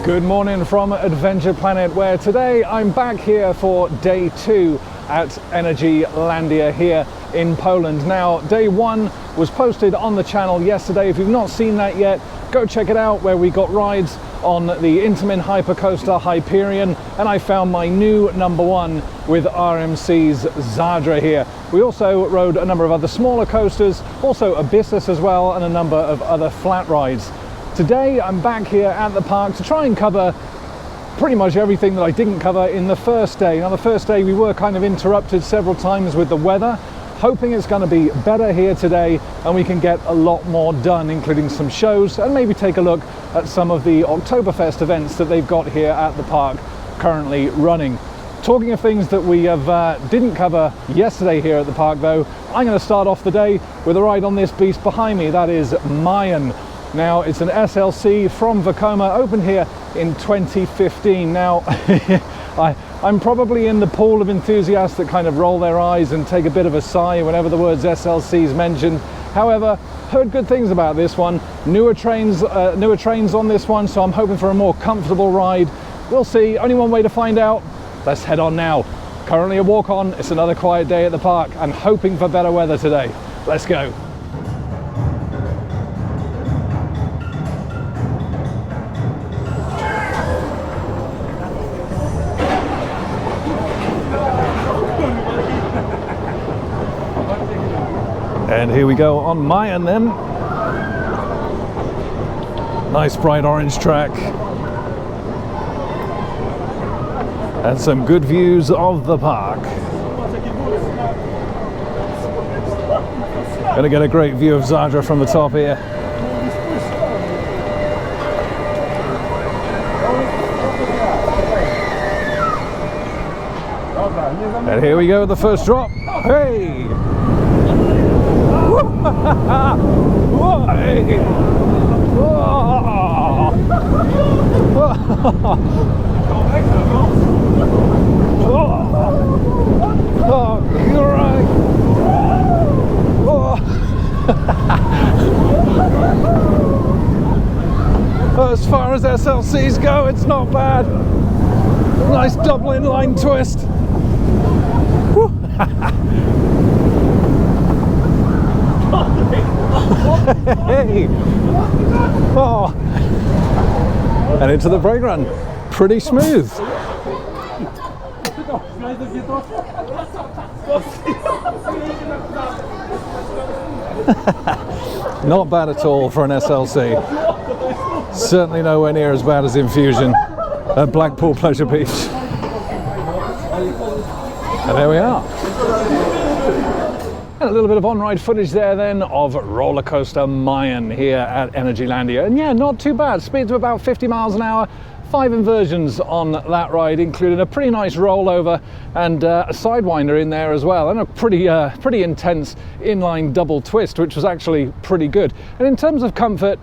Good morning from Adventure Planet, where today I'm back here for day 2 at Energylandia here in Poland. Now, day 1 was posted on the channel yesterday. If you've not seen that yet, go check it out, where we got rides on the Intamin Hypercoaster Hyperion, and I found my new #1 with RMC's Zadra here. We also rode a number of other smaller coasters, also Abyssus as well, and a number of other flat rides. Today I'm back here at the park to try and cover pretty much everything that I didn't cover in the first day. Now, the first day we were kind of interrupted several times with the weather. Hoping it's going to be better here today and we can get a lot more done, including some shows and maybe take a look at some of the Oktoberfest events that they've got here at the park currently running. Talking of things that we didn't cover yesterday here at the park, though, I'm going to start off the day with a ride on this beast behind me. That is Mayan. Now, it's an SLC from Vekoma, opened here in 2015. Now, I'm probably in the pool of enthusiasts that kind of roll their eyes and take a bit of a sigh whenever the words SLC is mentioned. However, heard good things about this one. Newer trains on this one, so I'm hoping for a more comfortable ride. We'll see. Only one way to find out. Let's head on now. Currently a walk on. It's another quiet day at the park. I'm hoping for better weather today. Let's go. And here we go on Mayan then. Nice bright orange track. And some good views of the park. Gonna get a great view of Zadra from the top here. And here we go, the first drop. Hey! As far as SLCs go, it's not bad. Nice double inline twist. Hey! Oh! And into the brake run. Pretty smooth. Not bad at all for an SLC. Certainly nowhere near as bad as Infusion at Blackpool Pleasure Beach. And there we are. And a little bit of on-ride footage there then of roller coaster Mayan here at Energylandia. And yeah, not too bad. Speeds of about 50 miles an hour. 5 inversions on that ride, including a pretty nice rollover and a sidewinder in there as well, and a pretty intense inline double twist, which was actually pretty good. And in terms of comfort,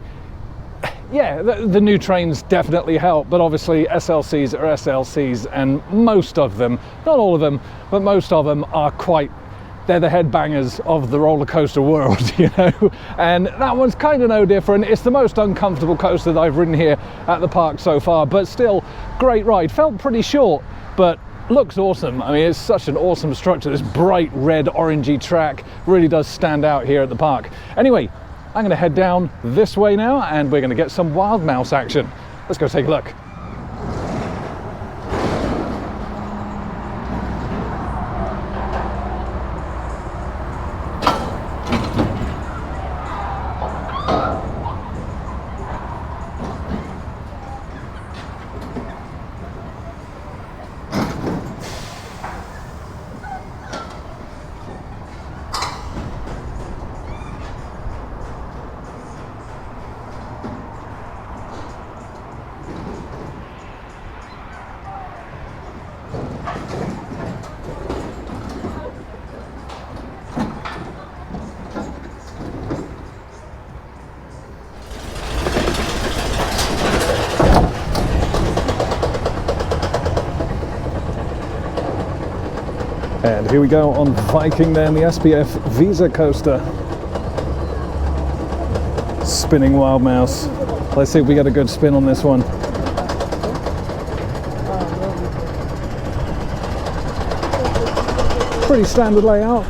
yeah, the new trains definitely help, but obviously SLCs are SLCs, and most of them, not all of them, but most of them are they're the headbangers of the roller coaster world, you know, and that one's kind of no different. It's the most uncomfortable coaster that I've ridden here at the park so far, but still, great ride. Felt pretty short, but looks awesome. I mean, it's such an awesome structure. This bright red orangey track really does stand out here at the park. Anyway, I'm going to head down this way now, and we're going to get some wild mouse action. Let's go take a look. And here we go on Viking then, the SPF Visa coaster. Spinning wild mouse. Let's see if we get a good spin on this one. Pretty standard layout.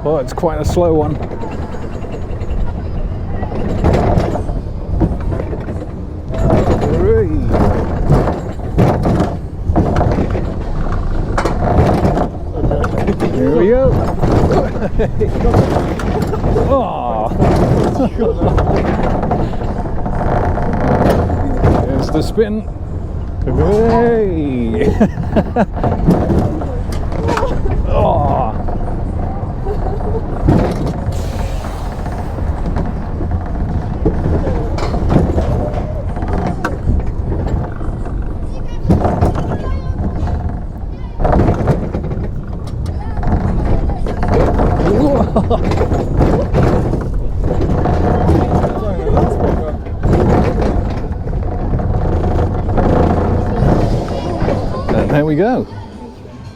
Oh, it's quite a slow one. Here we go. Oh. There's the spin. Hey. Oh. And there we go.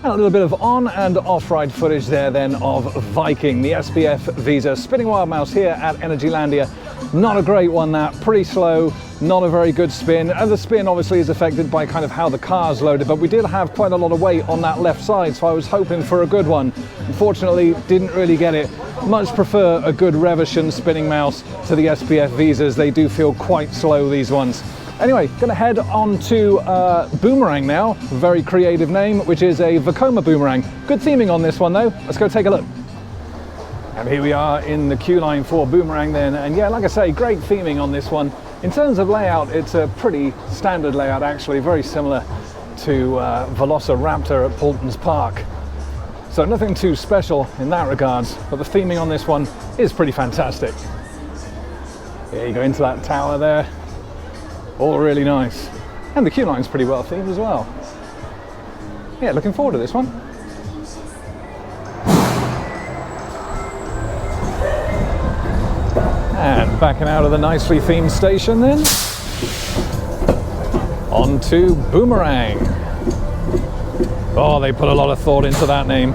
And a little bit of on and off-ride footage there then of Viking, the SPF Visa spinning wild mouse here at Energylandia. Not a great one, that, pretty slow, not a very good spin, and the spin obviously is affected by kind of how the car's loaded, but we did have quite a lot of weight on that left side, so I was hoping for a good one. Unfortunately, didn't really get it. Much prefer a good Revolution spinning mouse to the SPF Visas. They do feel quite slow, these ones. Anyway, gonna head on to Boomerang now, very creative name, which is a Vekoma Boomerang. Good theming on this one though, let's go take a look. And here we are in the queue line for Boomerang then, and yeah, like I say, great theming on this one. In terms of layout, it's a pretty standard layout actually, very similar to Velociraptor at Paulton's Park. So nothing too special in that regards, but the theming on this one is pretty fantastic. Yeah, you go into that tower there, all really nice. And the queue line's pretty well themed as well. Yeah, looking forward to this one. And backing out of the nicely themed station then, on to Boomerang. Oh, they put a lot of thought into that name.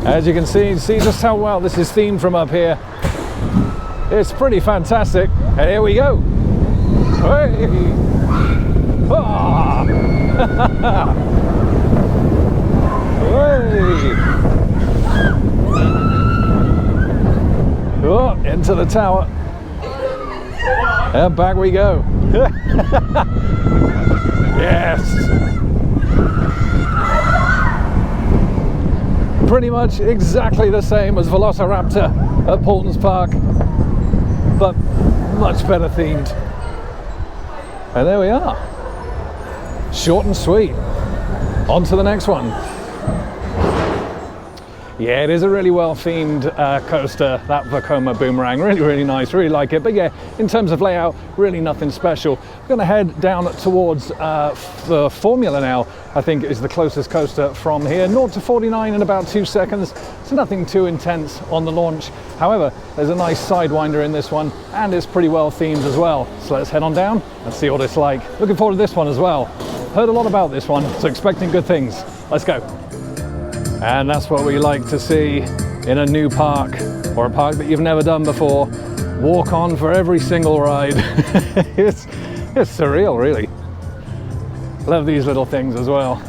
As you can see just how well this is themed from up here. It's pretty fantastic. And here we go. Hey. Ah. Hey. Oh, into the tower. And back we go. Yes. Pretty much exactly the same as Velociraptor at Paulton's Park, but much better themed. And there we are. Short and sweet. On to the next one. Yeah, it is a really well themed coaster, that Vekoma Boomerang. Really, really nice, really like it. But yeah, in terms of layout, really nothing special. We're gonna head down towards the Formula now. I think is the closest coaster from here. 0 to 49 in about 2 seconds. So nothing too intense on the launch. However, there's a nice sidewinder in this one, and it's pretty well themed as well. So let's head on down and see what it's like. Looking forward to this one as well. Heard a lot about this one, so expecting good things. Let's go. And that's what we like to see in a new park, or a park that you've never done before. Walk on for every single ride. it's surreal, really. Love these little things as well.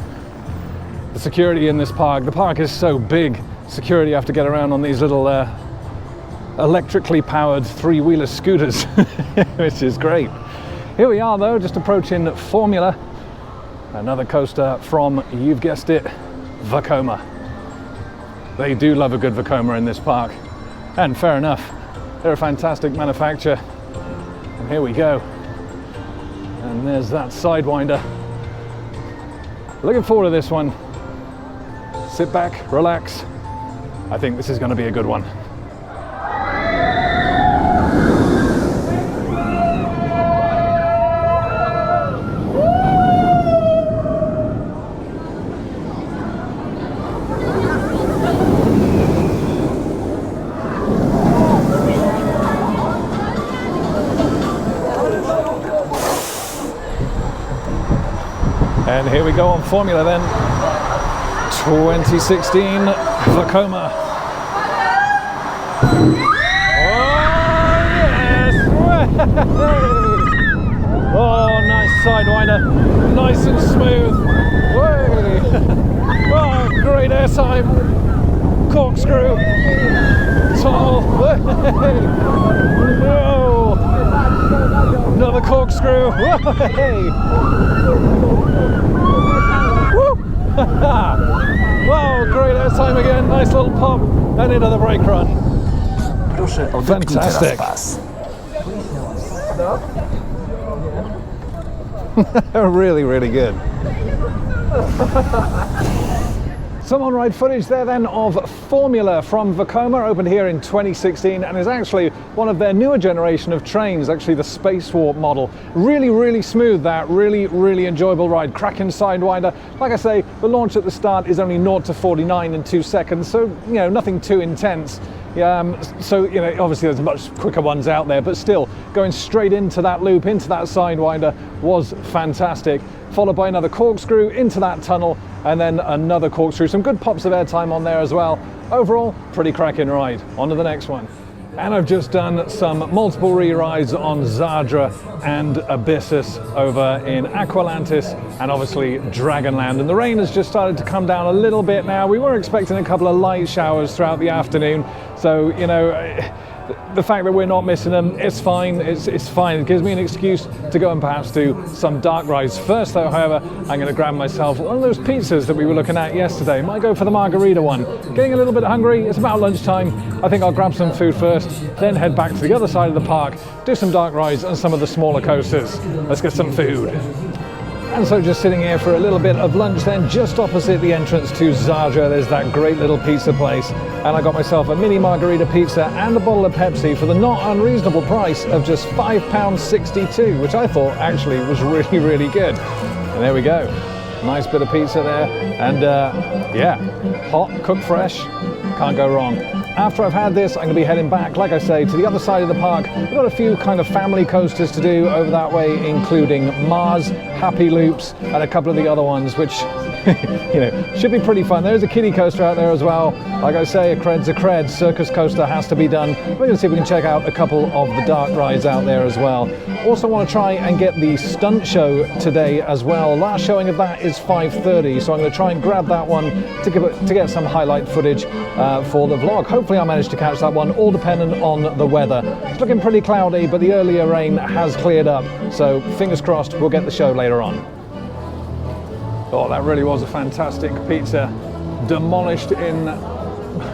The security in this park, the park is so big. Security have to get around on these little electrically powered three-wheeler scooters, which is great. Here we are though, just approaching Formula. Another coaster from, you've guessed it, Vekoma. They do love a good Vekoma in this park, and fair enough, they're a fantastic manufacturer. And here we go, and there's that sidewinder. Looking forward to this one. Sit back, relax. I think this is going to be a good one. And here we go on Formula then. 2016 Vekoma. Oh, nice sidewinder, nice and smooth. Oh, great airtime. Corkscrew, tunnel. Whoa. Another corkscrew. Wow, great airtime again. Nice little pop and into the brake run. Fantastic. Really, really good. Some on-ride footage there then of Formula from Vekoma, opened here in 2016 and is actually one of their newer generation of trains, actually the Spacewalk model. Really, really smooth, that really, really enjoyable ride. Cracking sidewinder. Like I say, the launch at the start is only 0 to 49 in 2 seconds, so you know, nothing too intense. So you know, obviously there's much quicker ones out there, but still going straight into that loop, into that sidewinder was fantastic. Followed by another corkscrew into that tunnel, and then another corkscrew. Some good pops of airtime on there as well. Overall, pretty cracking ride. On to the next one. And I've just done some multiple re-rides on Zadra and Abyssus over in Aqualantis and obviously Dragonland. And the rain has just started to come down a little bit now. We were expecting a couple of light showers throughout the afternoon. So, you know, the fact that we're not missing them, it's fine. It's fine. It gives me an excuse to go and perhaps do some dark rides. First, though, however, I'm going to grab myself one of those pizzas that we were looking at yesterday. Might go for the margarita one. Getting a little bit hungry. It's about lunchtime. I think I'll grab some food first, then head back to the other side of the park, do some dark rides and some of the smaller coasters. Let's get some food. And so just sitting here for a little bit of lunch then, just opposite the entrance to Zadra, there's that great little pizza place. And I got myself a mini margarita pizza and a bottle of Pepsi for the not unreasonable price of just £5.62, which I thought actually was really, really good. And there we go. Nice bit of pizza there. And yeah, hot, cooked fresh, can't go wrong. After I've had this, I'm going to be heading back, like I say, to the other side of the park. We've got a few kind of family coasters to do over that way, including Mars, Happy Loops, and a couple of the other ones, which, you know, should be pretty fun. There's a kiddie coaster out there as well. Like I say, a cred's a cred. Circus coaster has to be done. We're going to see if we can check out a couple of the dark rides out there as well. Also want to try and get the stunt show today as well. Last showing of that is 5:30, so I'm going to try and grab that one to get some highlight footage for the vlog. Hopefully I'll manage to catch that one, all dependent on the weather. It's looking pretty cloudy, but the earlier rain has cleared up, so fingers crossed we'll get the show later on. Oh, that really was a fantastic pizza. Demolished in,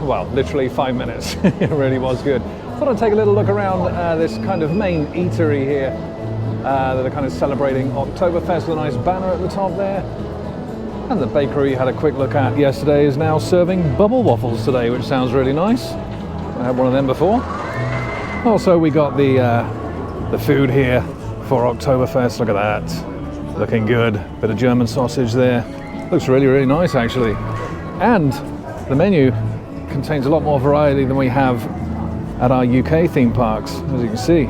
well, literally 5 minutes. It really was good. Thought I'd take a little look around this kind of main eatery here that are kind of celebrating Oktoberfest with a nice banner at the top there. And the bakery you had a quick look at yesterday is now serving bubble waffles today, which sounds really nice. I had one of them before. Also, we got the food here for Oktoberfest. Look at that. Looking good. Bit of German sausage there. Looks really, really nice, actually. And the menu contains a lot more variety than we have at our UK theme parks, as you can see.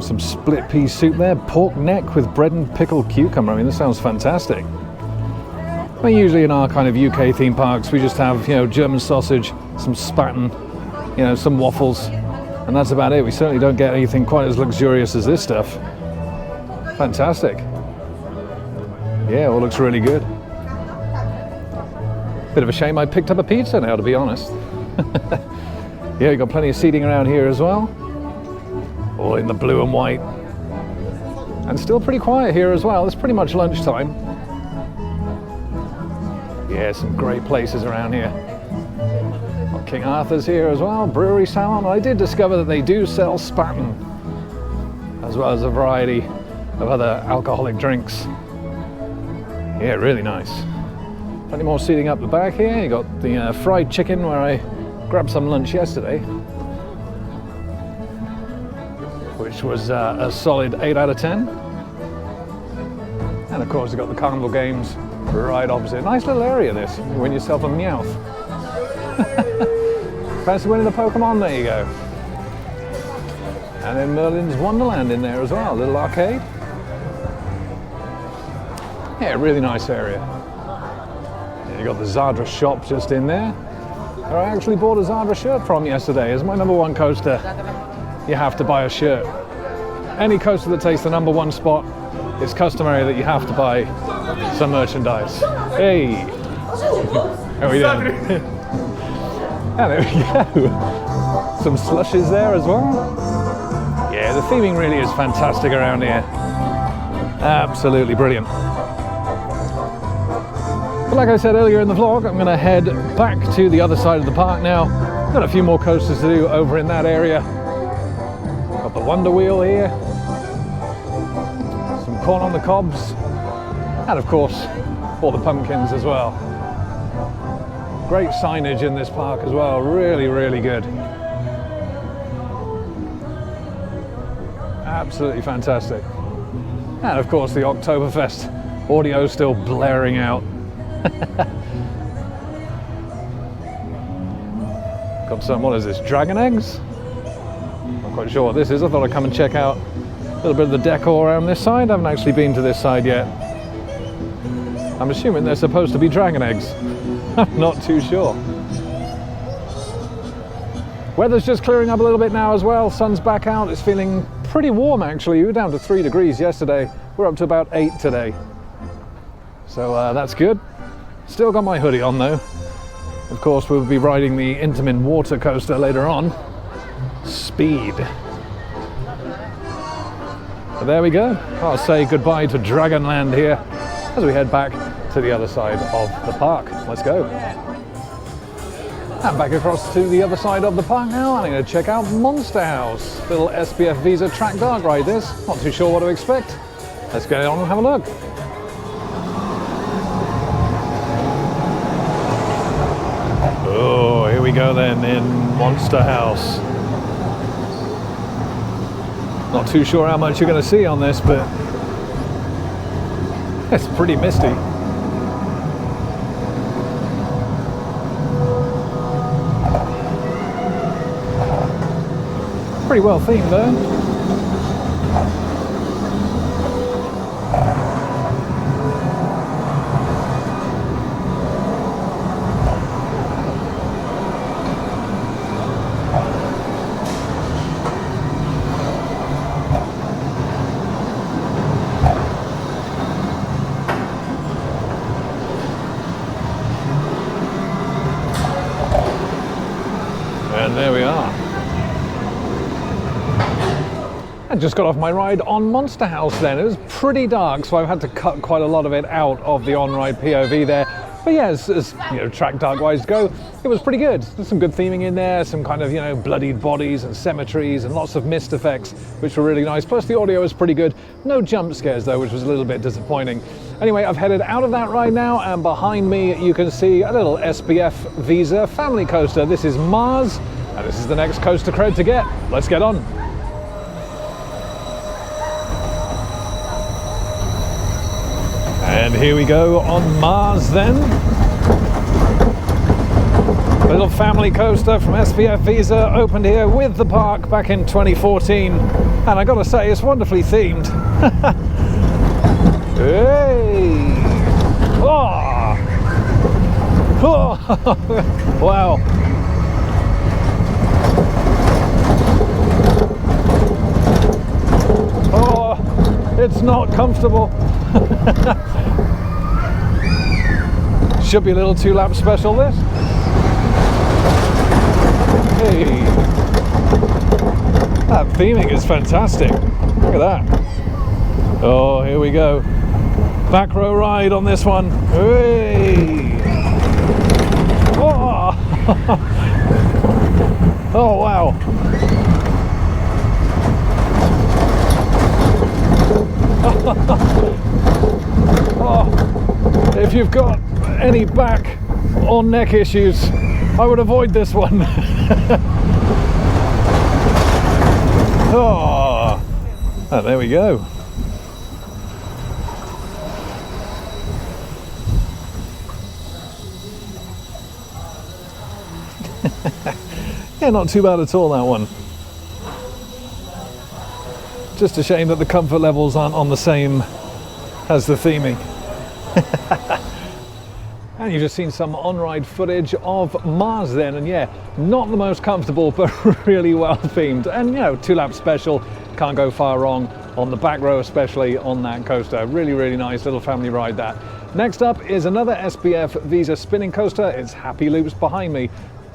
Some split pea soup there, pork neck with bread and pickled cucumber. I mean, this sounds fantastic. I mean, usually in our kind of UK theme parks, we just have, you know, German sausage, some spaten, you know, some waffles, and that's about it. We certainly don't get anything quite as luxurious as this stuff. Fantastic. Yeah, all looks really good. Bit of a shame I picked up a pizza now, to be honest. Yeah, you've got plenty of seating around here as well. All in the blue and white. And still pretty quiet here as well. It's pretty much lunchtime. Yeah, some great places around here. Got King Arthur's here as well, brewery salon. I did discover that they do sell spaten, as well as a variety of other alcoholic drinks. Yeah, really nice. Plenty more seating up the back here. You got the fried chicken where I grabbed some lunch yesterday, which was a solid 8 out of 10. And of course, you've got the carnival games right opposite. Nice little area this. You win yourself a Meowth. Fancy winning the Pokemon? There you go. And then Merlin's Wonderland in there as well. A little arcade. Yeah, really nice area. You got the Zadra shop just in there. I actually bought a Zadra shirt from yesterday. It's my #1 coaster. You have to buy a shirt. Any coaster that takes the #1 spot, it's customary that you have to buy some merchandise. Hey! How are we doing? And there we go. Some slushes there as well. Yeah, the theming really is fantastic around here. Absolutely brilliant. But like I said earlier in the vlog, I'm going to head back to the other side of the park now. Got a few more coasters to do over in that area. Got the Wonder Wheel here. Some corn on the cobs. And of course, all the pumpkins as well. Great signage in this park as well. Really, really good. Absolutely fantastic. And of course, the Oktoberfest audio still blaring out. Got some, what is this, dragon eggs? Not quite sure what this is. I thought I'd come and check out a little bit of the decor around this side. I haven't actually been to this side yet. I'm assuming they're supposed to be dragon eggs. I'm not too sure. Weather's just clearing up a little bit now as well. Sun's back out. It's feeling pretty warm actually. We were down to 3 degrees yesterday. We're up to about 8 today. So that's good. Still got my hoodie on though. Of course, we'll be riding the Intamin water coaster later on. Speed. But there we go. I'll say goodbye to Dragonland here as we head back to the other side of the park. Let's go. And back across to the other side of the park now, and I'm going to check out Monster House. Little SPF Visa track dark ride this. Not too sure what to expect. Let's get on and have a look. Oh, here we go then in Monster House. Not too sure how much you're going to see on this, but it's pretty misty. Pretty well themed though. And there we are. I just got off my ride on Monster House then. It was pretty dark, so I've had to cut quite a lot of it out of the on-ride POV there. But yeah, as you know, track dark wise go, it was pretty good. There's some good theming in there, some kind of, you know, bloodied bodies and cemeteries and lots of mist effects, which were really nice. Plus the audio was pretty good. No jump scares though, which was a little bit disappointing. Anyway, I've headed out of that ride now, and behind me you can see a little SPF Visa family coaster. This is Mars, and this is the next coaster cred to get. Let's get on. And here we go on Mars then. A little family coaster from SPF Visa, opened here with the park back in 2014. And I gotta say, it's wonderfully themed. Hey! Oh! Oh! Wow! Oh, it's not comfortable. Should be a little 2-lap special this. Hey, that theming is fantastic. Look at that. Oh, here we go. Back row ride on this one. Hey. Oh, oh wow. Oh, if you've got any back or neck issues, I would avoid this one. Oh, and there we go. Yeah, not too bad at all, that one. Just a shame that the comfort levels aren't on the same as the theming. And you've just seen some on-ride footage of Mars then, and yeah, not the most comfortable, but really well themed. And you know, 2-lap special, can't go far wrong on the back row, especially on that coaster. Really, really nice little family ride that. Next up is another SBF Visa spinning coaster. It's Happy Loops behind me.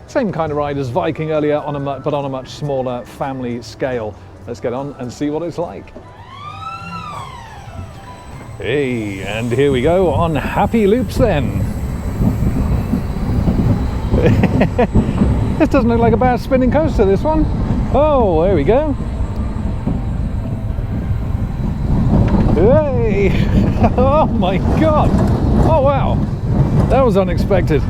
Same kind of ride as Viking earlier, but on a much smaller family scale. Let's get on and see what it's like. Hey, and here we go on Happy Loops then. This doesn't look like a bad spinning coaster, this one. Oh, there we go. Hey! Oh my god! Oh wow! That was unexpected.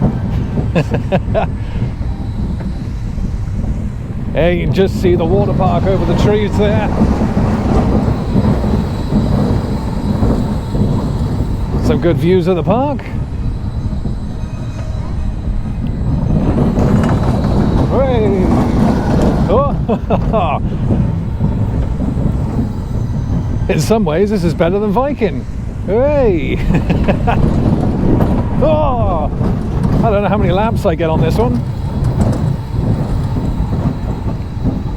Hey, you can just see the water park over the trees there. Some good views of the park. Hey! Oh! In some ways, this is better than Viking. Hey! Oh! I don't know how many laps I get on this one.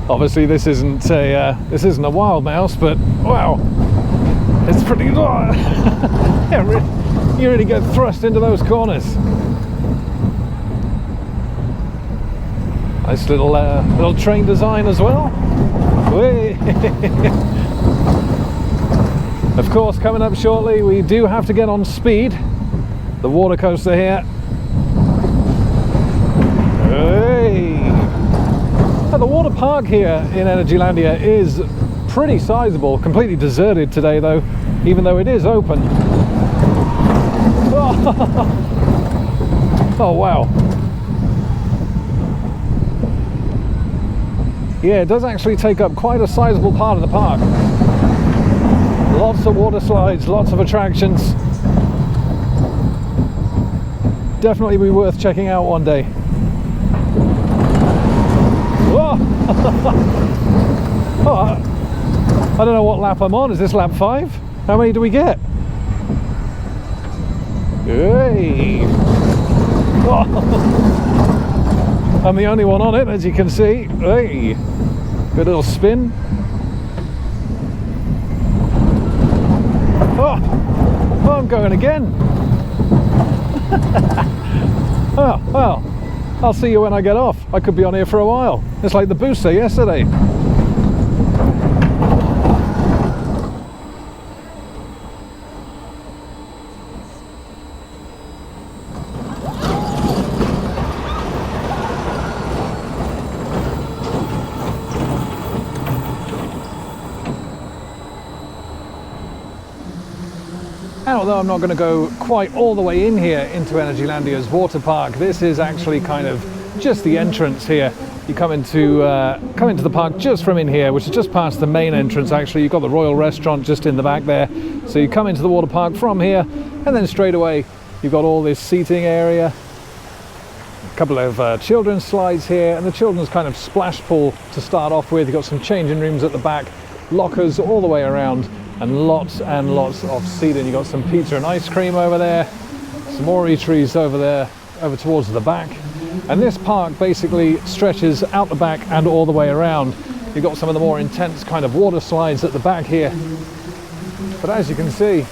Obviously, this isn't a wild mouse, but wow, it's pretty. Oh. Yeah, you really get thrust into those corners. Nice little train design as well. Of course, coming up shortly, we do have to get on speed. The water coaster here. Hey! Now, the water park here in Energylandia is pretty sizable. Completely deserted today, though, even though it is open. Oh wow! Yeah, it does actually take up quite a sizable part of the park. Lots of water slides, lots of attractions. Definitely be worth checking out one day. Oh. Oh, I don't know what lap I'm on. Is this lap 5? How many do we get? Hey! Oh. I'm the only one on it, as you can see. Hey! Good little spin. Oh, I'm going again. Oh, well, I'll see you when I get off. I could be on here for a while. It's like the booster yesterday. And although I'm not going to go quite all the way in here into Energylandia's water park, this is actually kind of just the entrance here. You come into the park just from in here, which is just past the main entrance. Actually, you've got the Royal Restaurant just in the back there. So you come into the water park from here, and then straight away you've got all this seating area. A couple of children's slides here, and the children's kind of splash pool to start off with. You've got some changing rooms at the back, lockers all the way around, and lots of seating. You've got some pizza and ice cream over there, some more eateries over there, over towards the back. And this park basically stretches out the back and all the way around. You've got some of the more intense kind of water slides at the back here. But as you can see,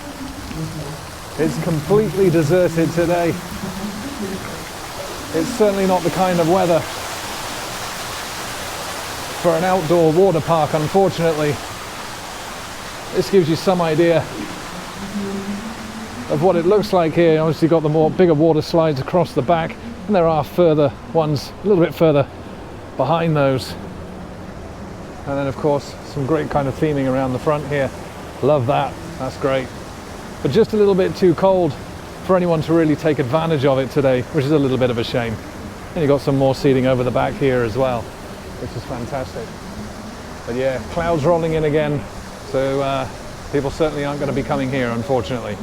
it's completely deserted today. It's certainly not the kind of weather for an outdoor water park, unfortunately. This gives you some idea of what it looks like here. Obviously got the bigger water slides across the back, and there are further ones a little bit further behind those. And then of course some great kind of theming around the front here. Love that, that's great. But just a little bit too cold for anyone to really take advantage of it today, which is a little bit of a shame. And you've got some more seating over the back here as well, which is fantastic. But yeah, clouds rolling in again. So people certainly aren't going to be coming here, unfortunately.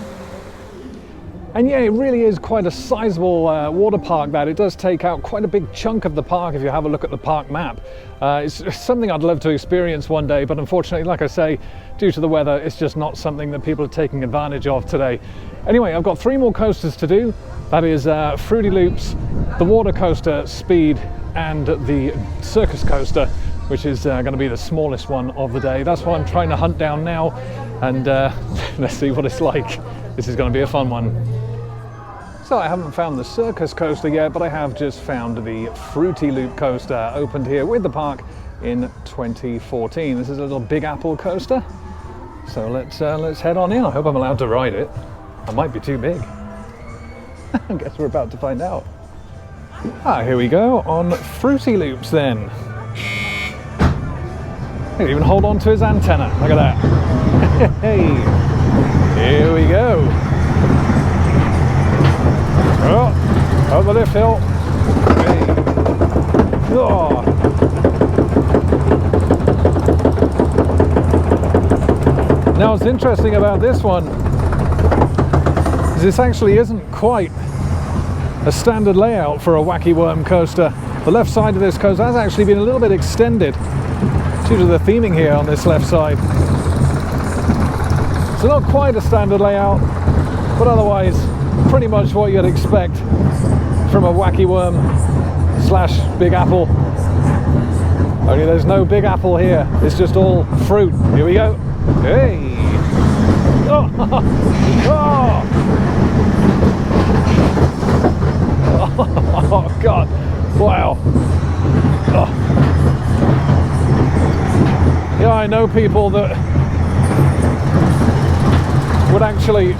And yeah, it really is quite a sizable water park that. It does take out quite a big chunk of the park if you have a look at the park map. It's something I'd love to experience one day, but unfortunately, like I say, due to the weather, it's just not something that people are taking advantage of today. Anyway, I've got 3 more coasters to do. That is Fruity Loops, the water coaster Speed, and the circus coaster, which is going to be the smallest one of the day. That's what I'm trying to hunt down now, and let's see what it's like. This is going to be a fun one. So I haven't found the circus coaster yet, but I have just found the Fruity Loop coaster, opened here with the park in 2014. This is a little Big Apple coaster. So let's head on in. I hope I'm allowed to ride it. I might be too big. I guess we're about to find out. Here we go on Fruity Loops then. He can even hold on to his antenna. Look at that. Hey, here we go. Oh, over the lift hill. Hey. Oh. Now what's interesting about this one is this actually isn't quite a standard layout for a Wacky Worm coaster. The left side of this coaster has actually been a little bit extended due to the theming here on this left side. So not quite a standard layout, but otherwise pretty much what you'd expect from a Wacky Worm / Big Apple. Only there's no Big Apple here, it's just all fruit. Here we go. Hey! Oh! Oh! Oh God! Wow! Oh. Yeah, I know people that would actually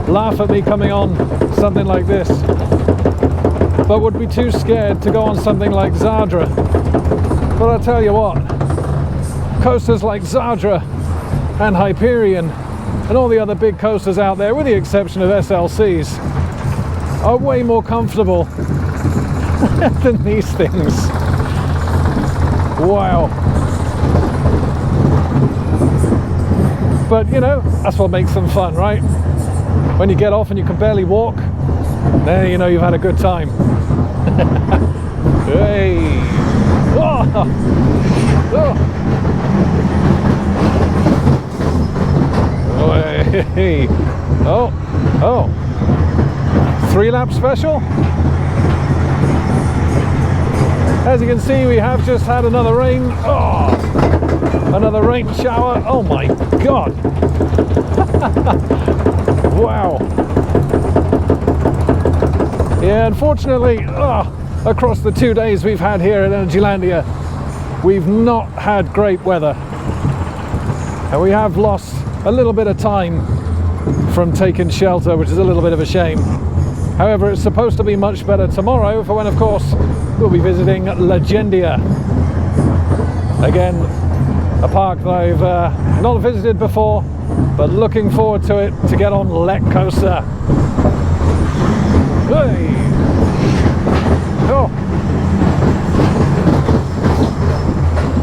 laugh at me coming on something like this, but would be too scared to go on something like Zadra. But I'll tell you what, coasters like Zadra and Hyperion and all the other big coasters out there, with the exception of SLCs, are way more comfortable than these things. Wow. But you know, that's what makes them fun, right? When you get off and you can barely walk, then you know you've had a good time. Hey! Oh! Oh! Oh, hey! Oh! Oh! 3-lap special? As you can see, we have just had another rain. Oh! Another rain shower. Oh my God! Wow. Yeah, unfortunately, across the 2 days we've had here at Energylandia, we've not had great weather. And we have lost a little bit of time from taking shelter, which is a little bit of a shame. However, it's supposed to be much better tomorrow, for when, of course, we'll be visiting Legendia. Again, a park that I've not visited before, but looking forward to it to get on Let Coaster. Hey! Oh!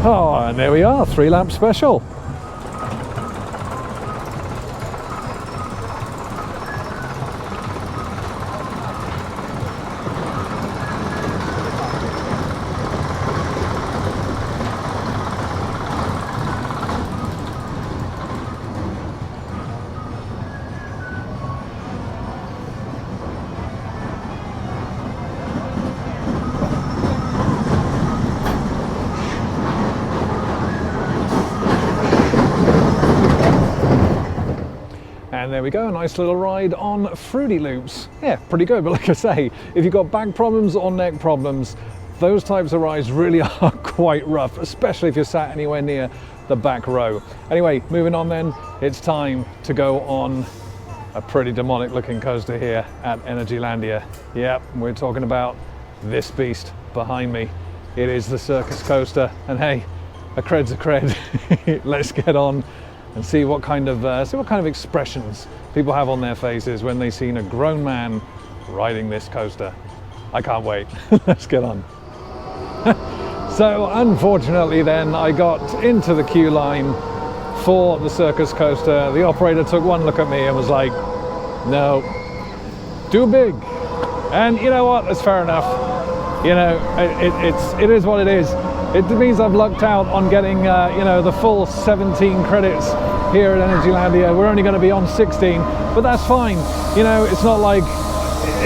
Oh, and there we are, 3-lap special. And there we go, a nice little ride on Fruity Loops. Yeah, pretty good, but like I say, if you've got back problems or neck problems, those types of rides really are quite rough, especially if you're sat anywhere near the back row. Anyway, moving on then, it's time to go on a pretty demonic looking coaster here at Energylandia. Yep, we're talking about this beast behind me. It is the circus coaster, and hey, a cred's a cred. Let's get on and see what kind of expressions people have on their faces when they've seen a grown man riding this coaster. I can't wait. Let's get on. So unfortunately then, I got into the queue line for the circus coaster. The operator took one look at me and was like, No, too big. And you know what? That's fair enough. You know, it is what it is. It means I've lucked out on getting you know, the full 17 credits here at Energylandia. We're only going to be on 16, but that's fine. You know, it's not like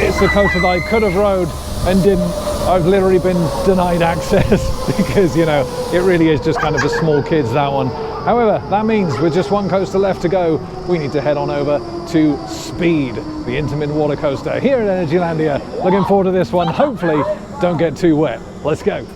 it's the coaster that I could have rode and didn't. I've literally been denied access because, you know, it really is just kind of for small kids, that one. However, that means with just one coaster left to go, we need to head on over to Speed, the Intamin water coaster here at Energylandia. Looking forward to this one. Hopefully, don't get too wet. Let's go.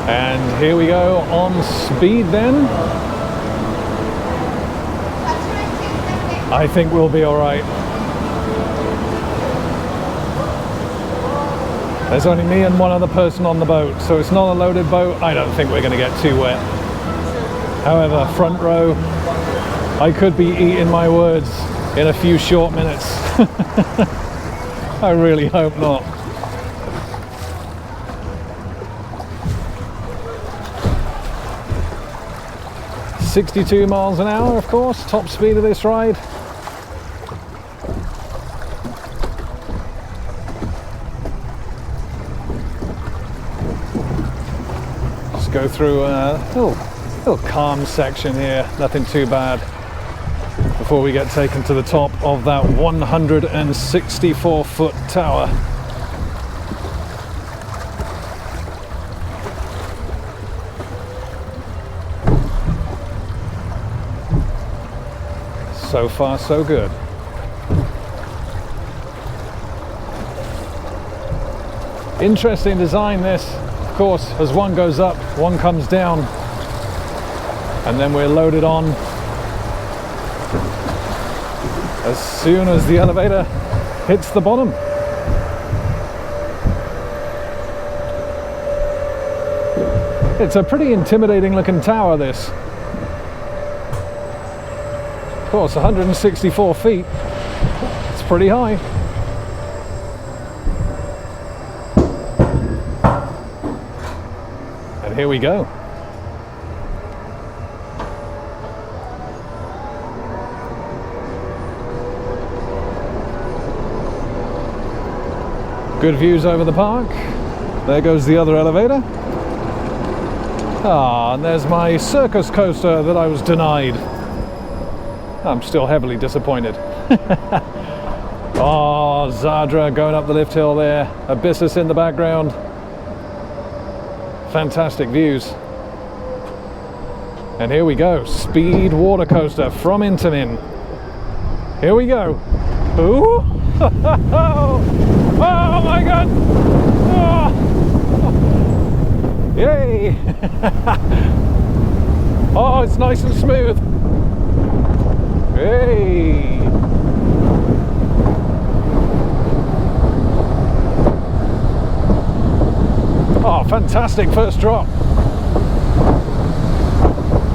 And here we go on Speed then. I think we'll be all right. There's only me and one other person on the boat, so it's not a loaded boat. I don't think we're going to get too wet. However, front row, I could be eating my words in a few short minutes. I really hope not. .62 miles an hour, of course, top speed of this ride. Just go through a little calm section here, nothing too bad, before we get taken to the top of that 164-foot tower. So far, so good. Interesting design this. Of course, as one goes up, one comes down, and then we're loaded on as soon as the elevator hits the bottom. It's a pretty intimidating looking tower, this. Of course, 164 feet, it's pretty high. And here we go. Good views over the park. There goes the other elevator. Ah, and there's my circus coaster that I was denied. I'm still heavily disappointed. Oh, Zadra going up the lift hill there. Abyssus in the background. Fantastic views. And here we go. Speed water coaster from Intamin. Here we go. Ooh. Oh my God. Oh. Yay. Oh, it's nice and smooth. Hey! Oh, fantastic first drop.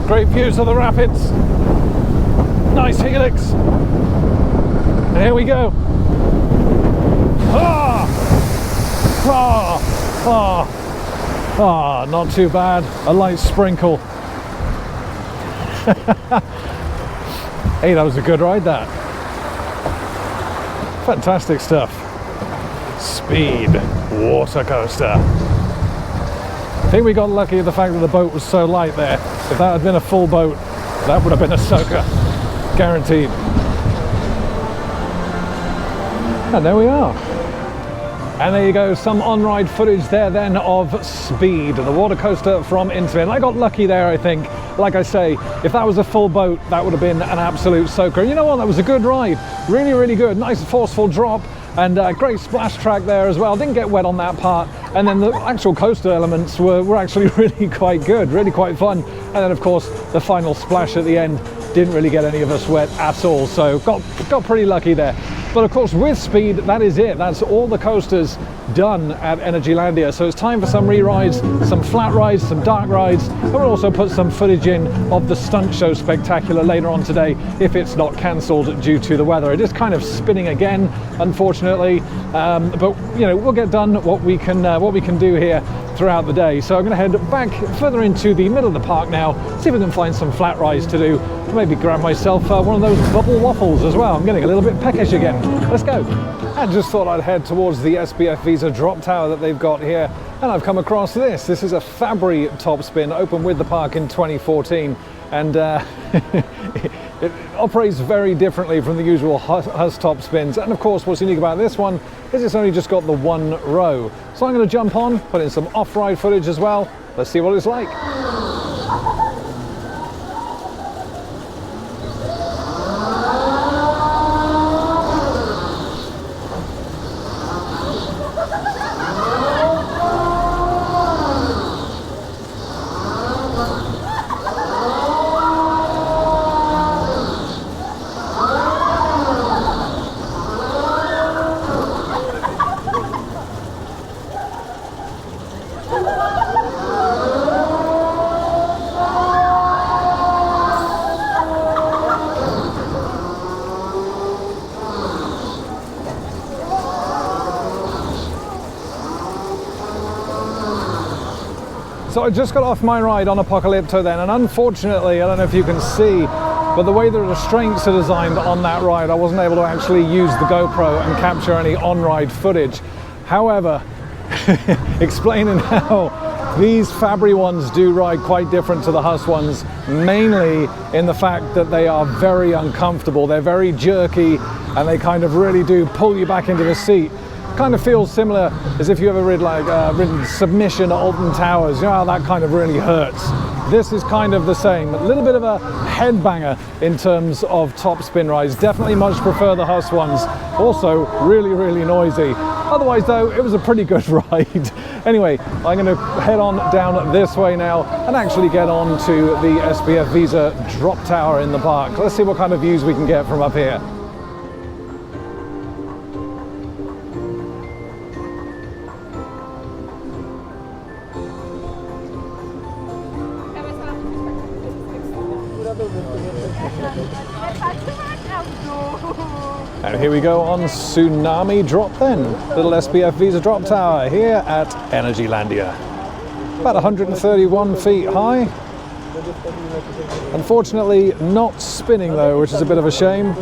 Great views of the rapids. Nice helix. And here we go. Ah! Ah! Ah! Ah, not too bad. A light sprinkle. Hey, that was a good ride, that. Fantastic stuff. Speed water coaster. I think we got lucky with the fact that the boat was so light there. If that had been a full boat, that would have been a soaker. Guaranteed. And there we are. And there you go, some on-ride footage there then of Speed, the water coaster from Intamin. I got lucky there, I think. Like I say, if that was a full boat, that would have been an absolute soaker. And you know what, that was a good ride. Really, really good. Nice forceful drop and great splash track there as well. Didn't get wet on that part. And then the actual coaster elements were actually really quite good, really quite fun. And then of course, the final splash at the end didn't really get any of us wet at all. So got pretty lucky there. But of course, with Speed, that is it. That's all the coasters done at Energylandia. So it's time for some re-rides, some flat rides, some dark rides, and we'll also put some footage in of the stunt show spectacular later on today if it's not cancelled due to the weather. It is kind of spinning again, unfortunately, but you know, we'll get done what we can do here throughout the day. So I'm going to head back further into the middle of the park now, see if we can find some flat rides to do. Maybe grab myself one of those bubble waffles as well. I'm getting a little bit peckish again. Let's go. I just thought I'd head towards the SBF Visa drop tower that they've got here, and I've come across this. This is a Fabry top spin, opened with the park in 2014, and it operates very differently from the usual Hus top spins. And of course, what's unique about this one is it's only just got the one row. So I'm going to jump on, put in some off-ride footage as well. Let's see what it's like. So I just got off my ride on Apocalypto then, and unfortunately, I don't know if you can see, but the way the restraints are designed on that ride, I wasn't able to actually use the GoPro and capture any on-ride footage. However, explaining how these Fabry ones do ride quite different to the Hus ones, mainly in the fact that they are very uncomfortable. They're very jerky, and they kind of really do pull you back into the seat. Kind of feels similar as if you ever ridden Submission at Alton Towers. You know how that kind of really hurts. This is kind of the same. A little bit of a headbanger in terms of top spin rides. Definitely much prefer the Hus ones. Also really, really noisy. Otherwise though, it was a pretty good ride. Anyway, I'm going to head on down this way now and actually get on to the SBF Visa drop tower in the park. Let's see what kind of views we can get from up here. And here we go on Tsunami Drop then. Little SBF Visa drop tower here at Energylandia. About 131 feet high. Unfortunately not spinning though, which is a bit of a shame.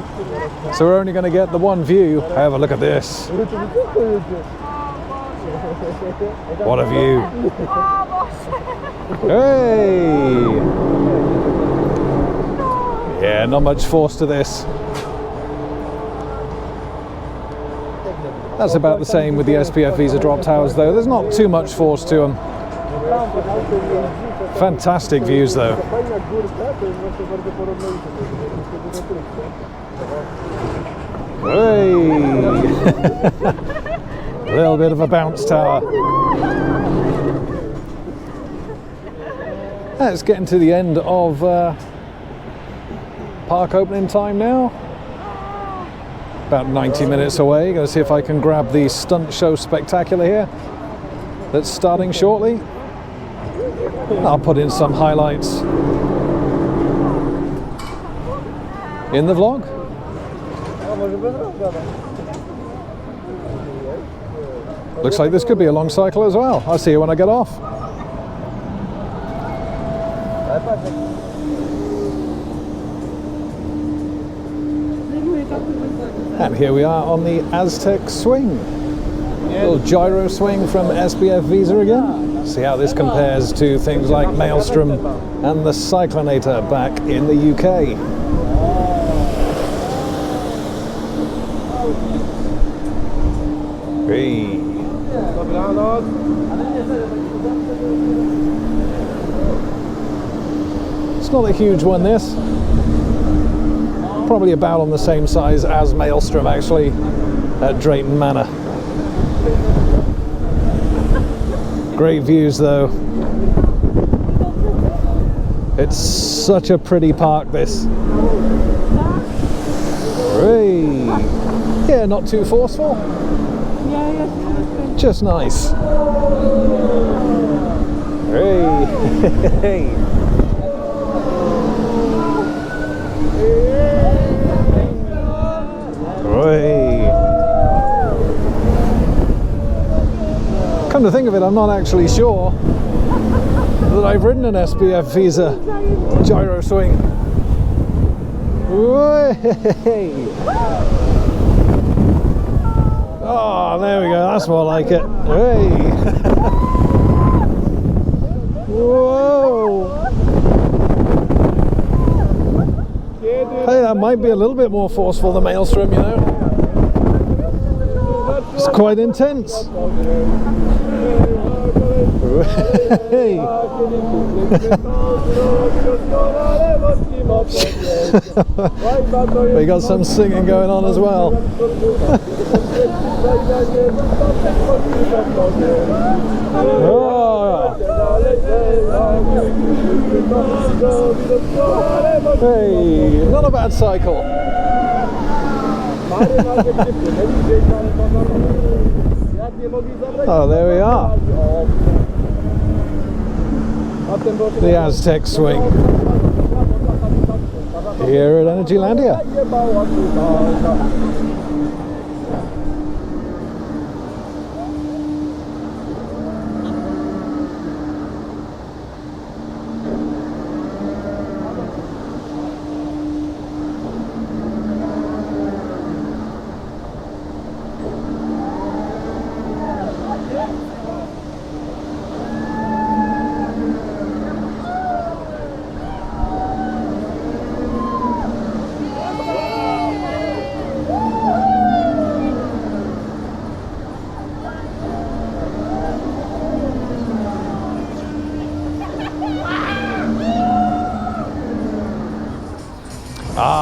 So we're only going to get the one view. Have a look at this. What a view. Hey! Yeah, not much force to this. That's about the same with the SBF Visa drop towers though. There's not too much force to them. Fantastic views though. Hey! A little bit of a bounce tower. It's getting to the end of park opening time now. About 90 minutes away. Gonna see if I can grab the stunt show spectacular here that's starting shortly. I'll put in some highlights in the vlog. Looks like this could be a long cycle as well. I'll see you when I get off. And here we are on the Aztec swing. Little gyro swing from SBF Visa again. See how this compares to things like Maelstrom and the Cyclonator back in the UK. Hey. It's not a huge one, this. Probably about on the same size as Maelstrom, actually, at Drayton Manor. Great views, though. It's such a pretty park, this. Hey. Yeah, not too forceful. Just nice. Hey. Come to think of it, I'm not actually sure that I've ridden an SBF Visa gyro swing. Oh, there we go, that's more like it. Whoa! Hey, that might be a little bit more forceful than Maelstrom, you know. It's quite intense. We got some singing going on as well. Oh. Hey, not a bad cycle. Oh, there we are. The Aztec swing here at Energylandia.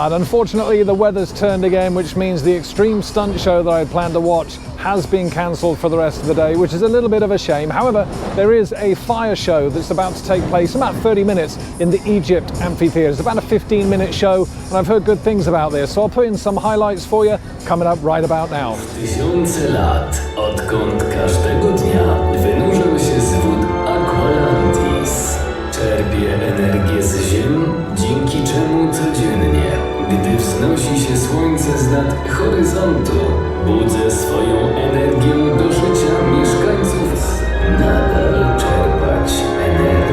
And unfortunately the weather's turned again, which means the extreme stunt show that I had planned to watch has been cancelled for the rest of the day, which is a little bit of a shame. However, there is a fire show that's about to take place in about 30 minutes in the Egypt Amphitheater. It's about a 15-minute show, and I've heard good things about this, so I'll put in some highlights for you coming up right about now. Tysiące lat, odkąd każdego dnia wynurzał się z wód Aqualandis. Czerpie energię z ziem, dzięki czemu codziennie, gdy wznosi się słońce z nad horyzontu, budzę swoją energię do życia mieszkańców. Nadal czerpać energię.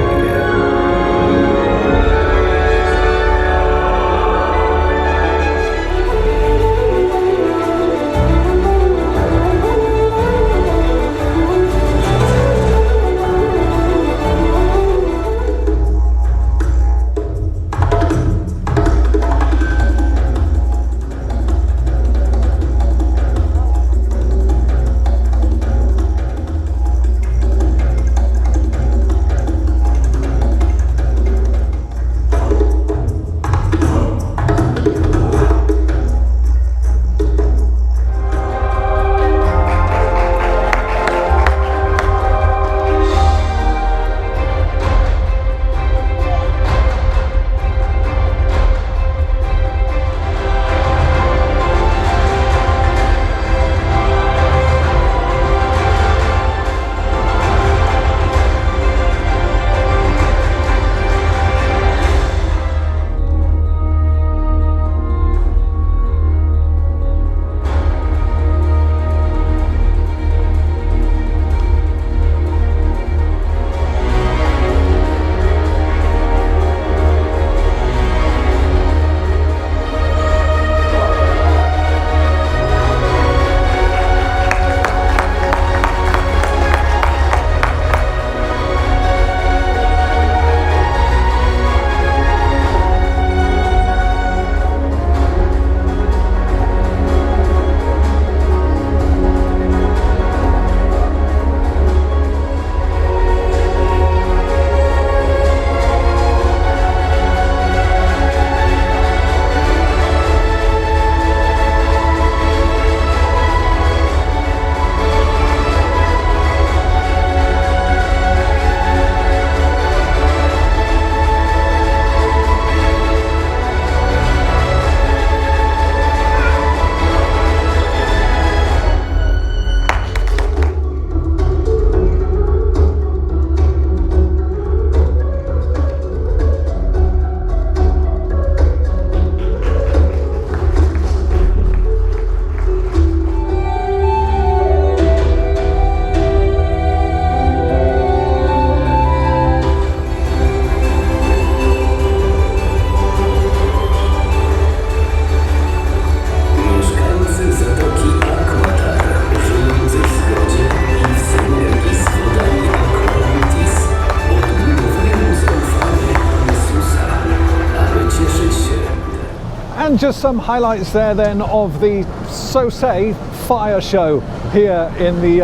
And just some highlights there then of the, so say, fire show here in the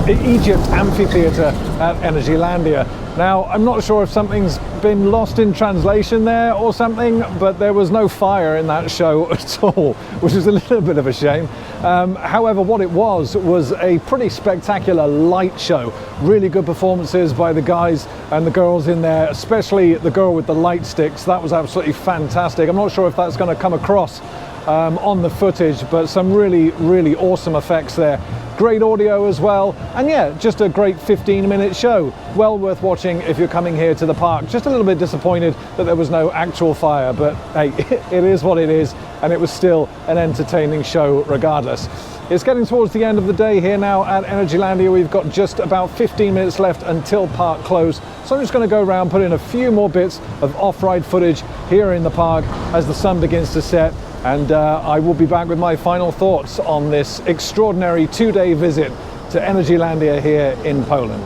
Egypt Amphitheater at Energylandia. Now, I'm not sure if something's been lost in translation there or something, but there was no fire in that show at all, which is a little bit of a shame. However, what it was a pretty spectacular light show. Really good performances by the guys and the girls in there, especially the girl with the light sticks. That was absolutely fantastic. I'm not sure if that's going to come across on the footage, but some really awesome effects there. Great audio as well, and yeah, just a great 15-minute show. Well worth watching if you're coming here to the park. Just a little bit disappointed that there was no actual fire, but hey, it is what it is, and it was still an entertaining show regardless. It's getting towards the end of the day here now at Energylandia. We've got just about 15 minutes left until park close, so I'm just going to go around, put in a few more bits of off-ride footage here in the park as the sun begins to set. And I will be back with my final thoughts on this extraordinary 2-day visit to Energylandia here in Poland.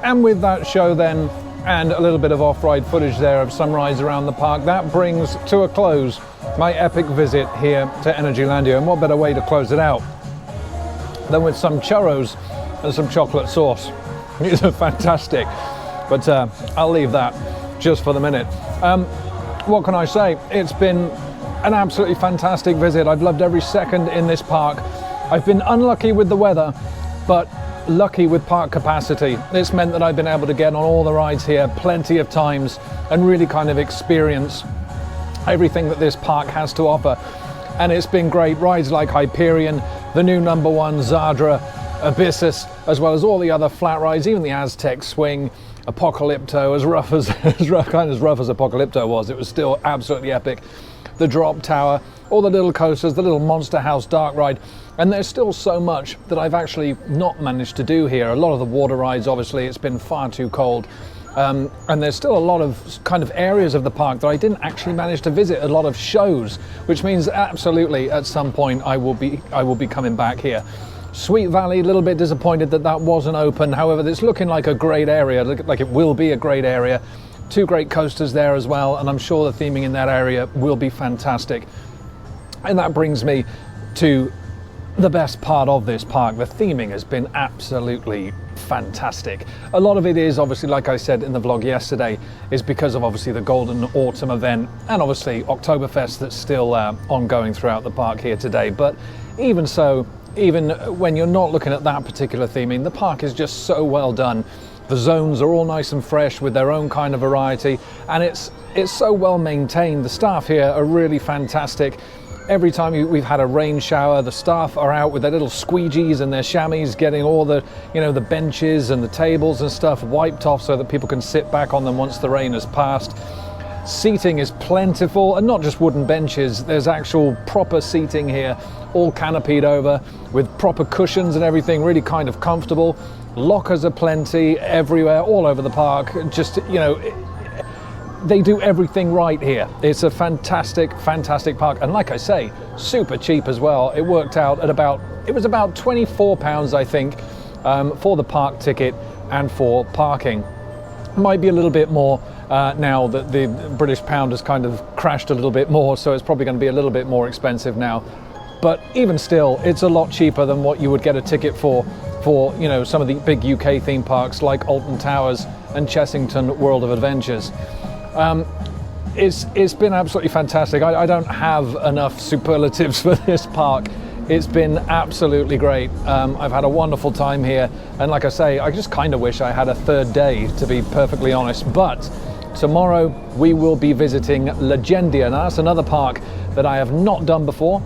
And with that show then, and a little bit of off-ride footage there of sunrise around the park, that brings to a close my epic visit here to Energylandia. And what better way to close it out than with some churros and some chocolate sauce. These are fantastic, but I'll leave that just for the minute. What can I say? It's been an absolutely fantastic visit. I've loved every second in this park. I've been unlucky with the weather, but lucky with park capacity. It's meant that I've been able to get on all the rides here plenty of times and really kind of experience everything that this park has to offer. And it's been great. Rides like Hyperion, the new #1 Zadra, Abyssus, as well as all the other flat rides, even the Aztec Swing, Apocalypto, as rough as Apocalypto was, it was still absolutely epic. The Drop Tower, all the little coasters, the little Monster House dark ride, and there's still so much that I've actually not managed to do here. A lot of the water rides, obviously, it's been far too cold. And there's still a lot of kind of areas of the park that I didn't actually manage to visit, a lot of shows, which means absolutely at some point I will be coming back here. Sweet Valley, a little bit disappointed that that wasn't open. However, it's looking like a great area, like it will be a great area. 2 great coasters there as well, and I'm sure the theming in that area will be fantastic. And that brings me to the best part of this park. The theming has been absolutely fantastic. A lot of it is obviously, like I said in the vlog yesterday, is because of obviously the Golden Autumn event and obviously Oktoberfest that's still ongoing throughout the park here today. But even so, even when you're not looking at that particular theming, the park is just so well done. The zones are all nice and fresh with their own kind of variety, and it's so well maintained. The staff here are really fantastic. Every time we've had a rain shower, the staff are out with their little squeegees and their chamois, getting all the, the benches and the tables and stuff wiped off so that people can sit back on them once the rain has passed. Seating is plentiful, and not just wooden benches. There's actual proper seating here, all canopied over with proper cushions and everything, really kind of comfortable. Lockers are plenty everywhere, all over the park. Just, they do everything right here. It's a fantastic park, and like I say, super cheap as well. It worked out at about £24, I think, for the park ticket and for parking. Might be a little bit more now that the British pound has kind of crashed a little bit more, so it's probably going to be a little bit more expensive now. But even still, it's a lot cheaper than what you would get a ticket for some of the big UK theme parks like Alton Towers and Chessington World of Adventures. It's been absolutely fantastic. I don't have enough superlatives for this park. It's been absolutely great. I've had a wonderful time here, and like I say, I just kind of wish I had a third day, to be perfectly honest. But tomorrow we will be visiting Legendia. Now that's another park that I have not done before,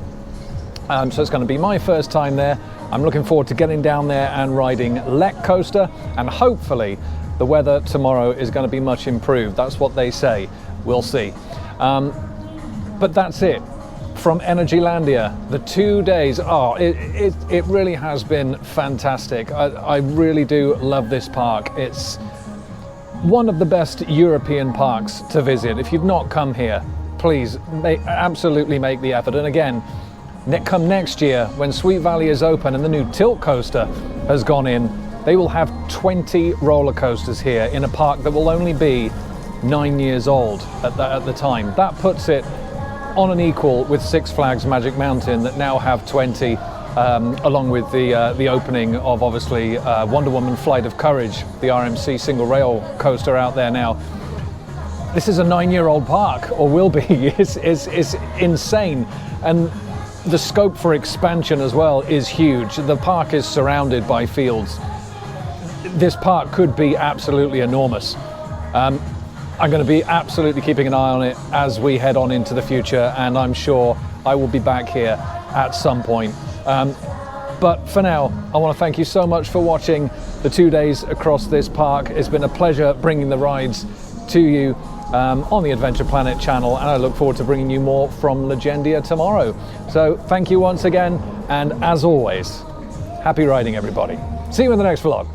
so it's going to be my first time there. I'm looking forward to getting down there and riding Lek Coaster, and hopefully the weather tomorrow is going to be much improved. That's what they say. We'll see. But that's it from Energylandia. The 2 days, it really has been fantastic. I really do love this park. It's one of the best European parks to visit. If you've not come here, please absolutely make the effort. And again, come next year when Sweet Valley is open and the new tilt coaster has gone in, they will have 20 roller coasters here in a park that will only be 9 years old at the time. That puts it on an equal with Six Flags Magic Mountain that now have 20, along with the opening of obviously Wonder Woman Flight of Courage, the RMC single rail coaster out there now. This is a 9-year-old park, or will be. It's insane. And the scope for expansion as well is huge. The park is surrounded by fields. This park could be absolutely enormous. I'm going to be absolutely keeping an eye on it as we head on into the future, and I'm sure I will be back here at some point. But for now, I want to thank you so much for watching the 2 days across this park. It's been a pleasure bringing the rides to you on the Adventure Planet channel, and I look forward to bringing you more from Legendia tomorrow. So thank you once again, and as always, happy riding everybody. See you in the next vlog.